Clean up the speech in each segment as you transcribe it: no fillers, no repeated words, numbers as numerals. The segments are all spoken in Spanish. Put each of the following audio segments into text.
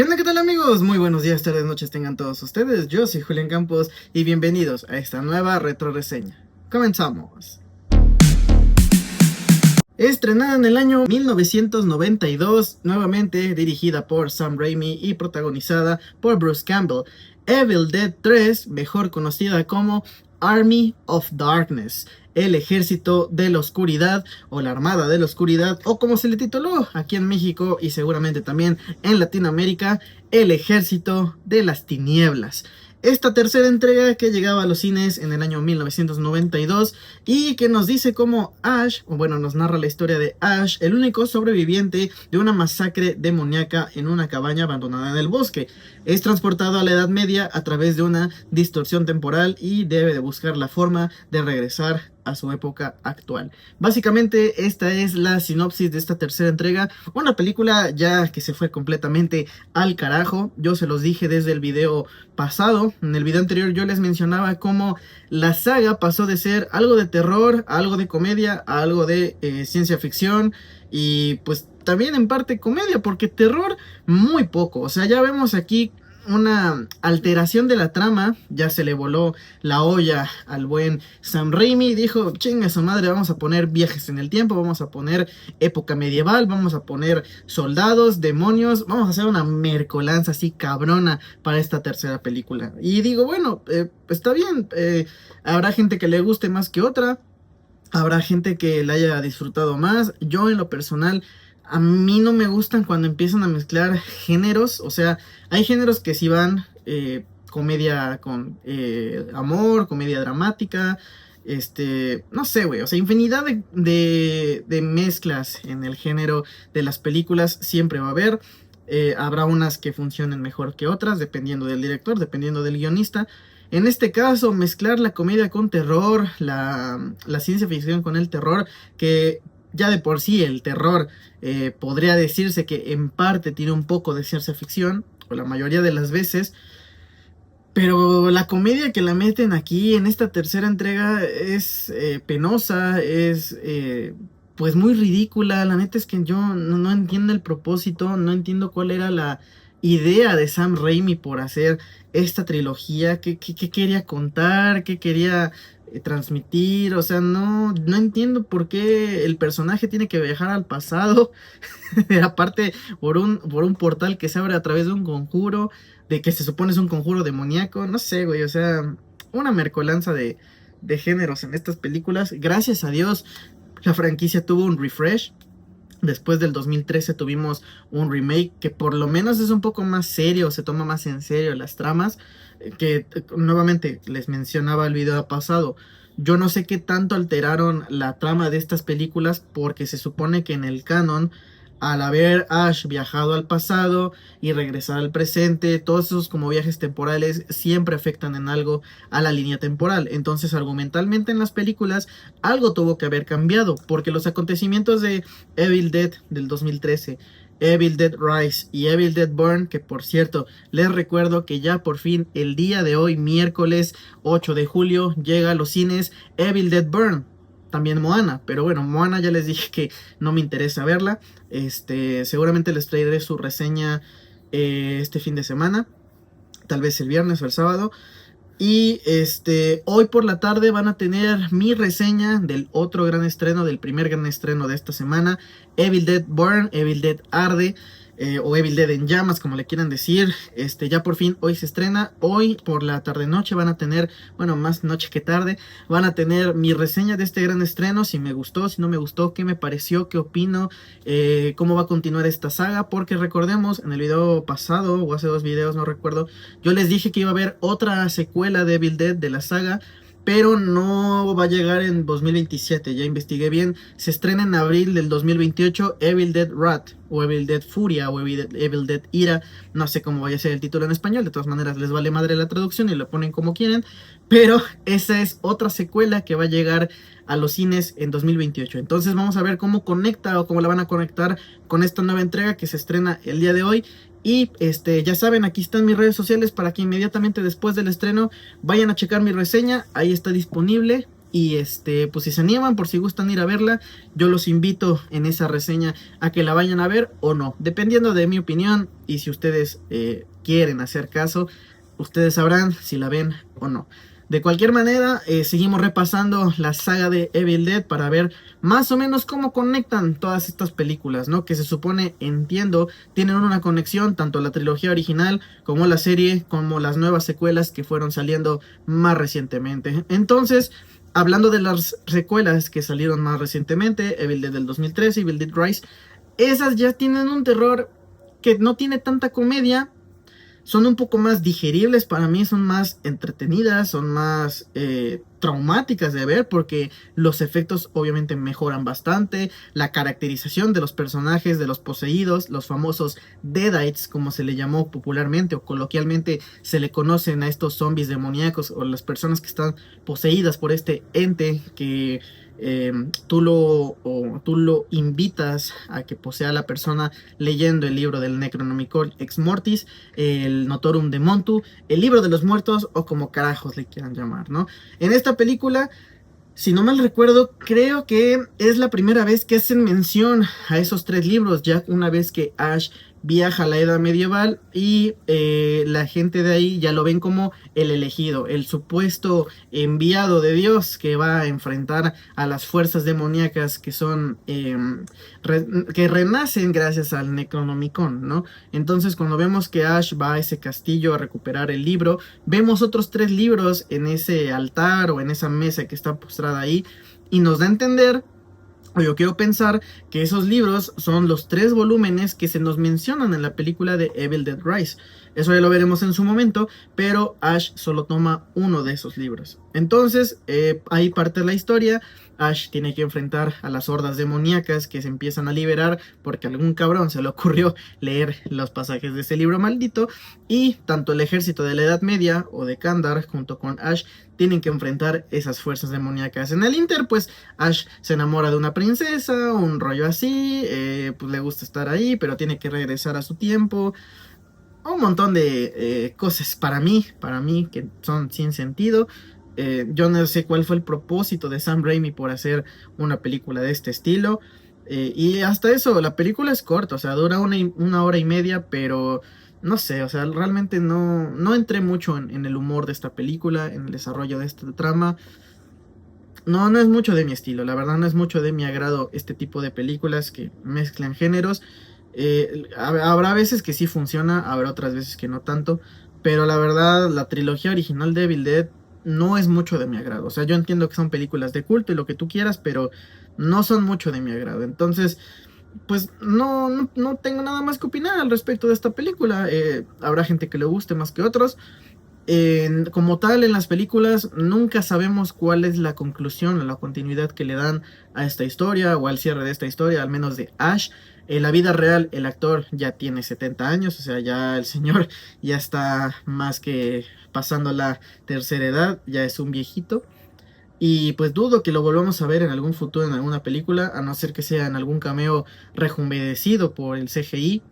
¿Qué onda? ¿Qué tal, amigos? Muy buenos días, tardes, noches tengan todos ustedes. Yo soy Julián Campos y bienvenidos a esta nueva retro reseña. Comenzamos. Estrenada en el año 1992, nuevamente dirigida por Sam Raimi y protagonizada por Bruce Campbell, Evil Dead 3, mejor conocida como Army of Darkness, el ejército de la oscuridad o la armada de la oscuridad, o como se le tituló aquí en México y seguramente también en Latinoamérica, el ejército de las tinieblas. Esta tercera entrega que llegaba a los cines en el año 1992 y que nos dice cómo Ash, o bueno, nos narra la historia de Ash, el único sobreviviente de una masacre demoníaca en una cabaña abandonada en el bosque. Es transportado a la Edad Media a través de una distorsión temporal y debe de buscar la forma de regresar a su época actual. Básicamente esta es la sinopsis de esta tercera entrega, una película ya que se fue completamente al carajo. Yo se los dije desde el video pasado, en el video anterior yo les mencionaba cómo la saga pasó de ser algo de terror, a algo de comedia, a algo de ciencia ficción y pues también en parte comedia, porque terror muy poco. O sea, ya vemos aquí una alteración de la trama, ya se le voló la olla al buen Sam Raimi, dijo, chinga su madre, vamos a poner viajes en el tiempo, vamos a poner época medieval, vamos a poner soldados, demonios, vamos a hacer una mercolanza así cabrona para esta tercera película. Y digo, bueno, está bien, habrá gente que le guste más que otra, habrá gente que la haya disfrutado más. Yo en lo personal, a mí no me gustan cuando empiezan a mezclar géneros. O sea, hay géneros que sí van, comedia con amor, comedia dramática, no sé, güey, o sea, infinidad de mezclas en el género de las películas siempre va a haber. Habrá unas que funcionen mejor que otras, dependiendo del director, dependiendo del guionista. En este caso, mezclar la comedia con terror, la ciencia ficción con el terror, que ya de por sí el terror podría decirse que en parte tiene un poco de ciencia ficción, o la mayoría de las veces, pero la comedia que la meten aquí en esta tercera entrega es penosa, es pues muy ridícula. La neta es que yo no entiendo el propósito, no entiendo cuál era la idea de Sam Raimi por hacer esta trilogía, qué quería contar, qué quería transmitir. O sea, no entiendo por qué el personaje tiene que viajar al pasado. Aparte, por un portal que se abre a través de un conjuro, de que se supone es un conjuro demoníaco. No sé, güey, o sea, una mercolanza de géneros en estas películas. Gracias a Dios, la franquicia tuvo un refresh. Después del 2013 tuvimos un remake que por lo menos es un poco más serio, se toma más en serio las tramas, que nuevamente les mencionaba el video pasado. Yo no sé qué tanto alteraron la trama de estas películas, porque se supone que en el canon, al haber Ash viajado al pasado y regresar al presente, todos esos como viajes temporales siempre afectan en algo a la línea temporal. Entonces, argumentalmente en las películas algo tuvo que haber cambiado, porque los acontecimientos de Evil Dead del 2013, Evil Dead Rise y Evil Dead Burn, que por cierto les recuerdo que ya por fin el día de hoy, miércoles 8 de julio, llega a los cines Evil Dead Burn. También Moana, pero bueno, Moana ya les dije que no me interesa verla. Seguramente les traeré su reseña este fin de semana, tal vez el viernes o el sábado. Y hoy por la tarde van a tener mi reseña del otro gran estreno, del primer gran estreno de esta semana, Evil Dead Burn, Evil Dead Arde, o Evil Dead en llamas, como le quieran decir. Ya por fin hoy se estrena. Hoy por la tarde noche van a tener, bueno, más noche que tarde, van a tener mi reseña de este gran estreno, si me gustó, si no me gustó, qué me pareció, qué opino, cómo va a continuar esta saga. Porque recordemos, en el video pasado o hace dos videos, no recuerdo, yo les dije que iba a haber otra secuela de Evil Dead de la saga, pero no va a llegar en 2027, ya investigué bien. Se estrena en abril del 2028 Evil Dead Wrath, o Evil Dead Furia, o Evil Dead Ira, no sé cómo vaya a ser el título en español, de todas maneras les vale madre la traducción y lo ponen como quieren, pero esa es otra secuela que va a llegar a los cines en 2028. Entonces vamos a ver cómo conecta o cómo la van a conectar con esta nueva entrega que se estrena el día de hoy. Y ya saben, aquí están mis redes sociales para que inmediatamente después del estreno vayan a checar mi reseña. Ahí está disponible. Y pues si se animan, por si gustan ir a verla, yo los invito en esa reseña a que la vayan a ver o no, dependiendo de mi opinión. Y si ustedes quieren hacer caso, ustedes sabrán si la ven o no. De cualquier manera, seguimos repasando la saga de Evil Dead para ver más o menos cómo conectan todas estas películas, ¿no? Que se supone, entiendo, tienen una conexión, tanto la trilogía original como la serie, como las nuevas secuelas que fueron saliendo más recientemente. Entonces, hablando de las secuelas que salieron más recientemente, Evil Dead del 2013, Evil Dead Rise, esas ya tienen un terror que no tiene tanta comedia, son un poco más digeribles para mí, son más entretenidas, son más traumáticas de ver porque los efectos obviamente mejoran bastante, la caracterización de los personajes, de los poseídos, los famosos Deadites como se le llamó popularmente o coloquialmente se le conocen a estos zombies demoníacos o las personas que están poseídas por este ente que tú lo invitas a que posea a la persona leyendo el libro del Necronomicon Ex Mortis, el Notorum de Montu, el libro de los muertos o como carajos le quieran llamar, ¿no? En esta película, si no mal recuerdo, creo que es la primera vez que hacen mención a esos tres libros, ya una vez que Ash viaja a la edad medieval y la gente de ahí ya lo ven como el elegido, el supuesto enviado de Dios que va a enfrentar a las fuerzas demoníacas que son que renacen gracias al Necronomicon, ¿no? Entonces cuando vemos que Ash va a ese castillo a recuperar el libro, vemos otros tres libros en ese altar o en esa mesa que está postrada ahí y nos da a entender, o yo quiero pensar, que esos libros son los tres volúmenes que se nos mencionan en la película de Evil Dead Rise. Eso ya lo veremos en su momento, pero Ash solo toma uno de esos libros. Entonces, ahí parte la historia. Ash tiene que enfrentar a las hordas demoníacas que se empiezan a liberar porque a algún cabrón se le ocurrió leer los pasajes de ese libro maldito. Y tanto el ejército de la Edad Media o de Kandar junto con Ash tienen que enfrentar esas fuerzas demoníacas. En el Inter, pues Ash se enamora de una princesa, un rollo así, pues le gusta estar ahí, pero tiene que regresar a su tiempo. Un montón de cosas para mí que son sin sentido. Yo no sé cuál fue el propósito de Sam Raimi por hacer una película de este estilo. Y hasta eso, la película es corta, o sea, dura una hora y media, pero no sé, o sea, realmente no entré mucho en el humor de esta película, en el desarrollo de esta trama. No es mucho de mi estilo, la verdad no es mucho de mi agrado este tipo de películas que mezclan géneros. Habrá veces que sí funciona, habrá otras veces que no tanto, pero la verdad la trilogía original de Evil Dead no es mucho de mi agrado. O sea, yo entiendo que son películas de culto y lo que tú quieras, pero no son mucho de mi agrado. Entonces, pues no tengo nada más que opinar al respecto de esta película. Habrá gente que le guste más que otros. Como tal, en las películas nunca sabemos cuál es la conclusión o la continuidad que le dan a esta historia o al cierre de esta historia, al menos de Ash. En la vida real, el actor ya tiene 70 años, o sea, ya el señor ya está más que pasando la tercera edad, ya es un viejito. Y pues dudo que lo volvamos a ver en algún futuro en alguna película, a no ser que sea en algún cameo rejuvenecido por el CGI.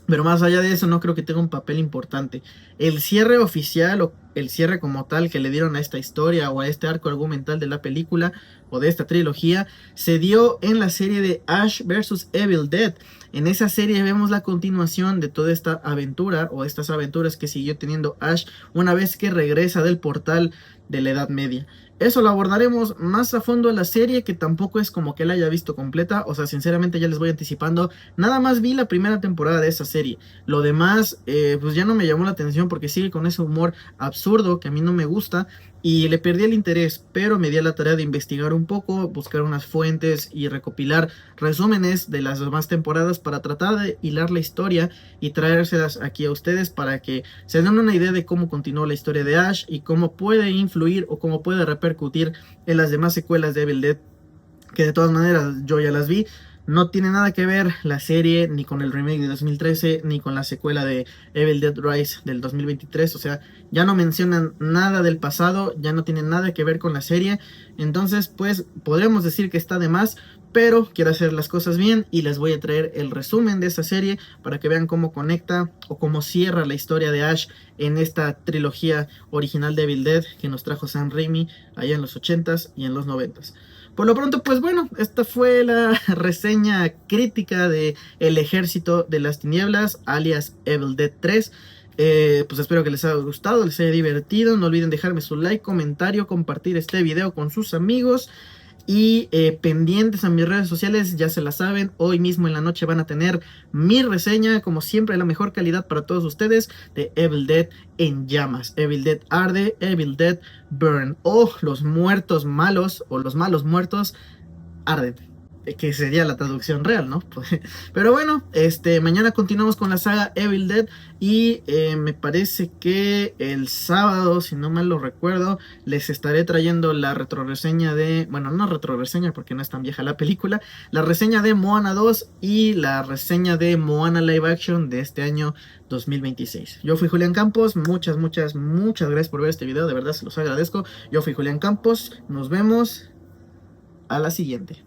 Pero más allá de eso, no creo que tenga un papel importante. El cierre oficial o el cierre como tal que le dieron a esta historia o a este arco argumental de la película o de esta trilogía se dio en la serie de Ash vs. Evil Dead. En esa serie vemos la continuación de toda esta aventura o estas aventuras que siguió teniendo Ash una vez que regresa del portal de la Edad Media. Eso lo abordaremos más a fondo en la serie, que tampoco es como que la haya visto completa. O sea, sinceramente ya les voy anticipando. Nada más vi la primera temporada de esa serie. Lo demás, pues ya no me llamó la atención porque sigue con ese humor absurdo que a mí no me gusta. Y le perdí el interés, pero me di a la tarea de investigar un poco, buscar unas fuentes y recopilar resúmenes de las demás temporadas para tratar de hilar la historia y traérselas aquí a ustedes para que se den una idea de cómo continuó la historia de Ash y cómo puede influir o cómo puede repercutir en las demás secuelas de Evil Dead, que de todas maneras yo ya las vi. No tiene nada que ver la serie ni con el remake de 2013 ni con la secuela de Evil Dead Rise del 2023. O sea, ya no mencionan nada del pasado, ya no tienen nada que ver con la serie. Entonces, pues podríamos decir que está de más, pero quiero hacer las cosas bien y les voy a traer el resumen de esta serie para que vean cómo conecta o cómo cierra la historia de Ash en esta trilogía original de Evil Dead que nos trajo Sam Raimi allá en los 80s y en los 90s. Por lo pronto, pues bueno, esta fue la reseña crítica de El Ejército de las Tinieblas, alias Evil Dead 3. Pues espero que les haya gustado, les haya divertido. No olviden dejarme su like, comentario, compartir este video con sus amigos. Y pendientes a mis redes sociales, ya se la saben, hoy mismo en la noche van a tener mi reseña, como siempre, la mejor calidad para todos ustedes, de Evil Dead en llamas. Evil Dead arde, Evil Dead burn, o los muertos malos, o los malos muertos arden, que sería la traducción real, ¿no? Pero bueno, mañana continuamos con la saga Evil Dead y me parece que el sábado, si no mal lo recuerdo, les estaré trayendo la retroreseña de, bueno, no retroreseña porque no es tan vieja la película, la reseña de Moana 2 y la reseña de Moana Live Action de este año 2026. Yo fui Julián Campos, muchas gracias por ver este video, de verdad se los agradezco. Yo fui Julián Campos, nos vemos a la siguiente.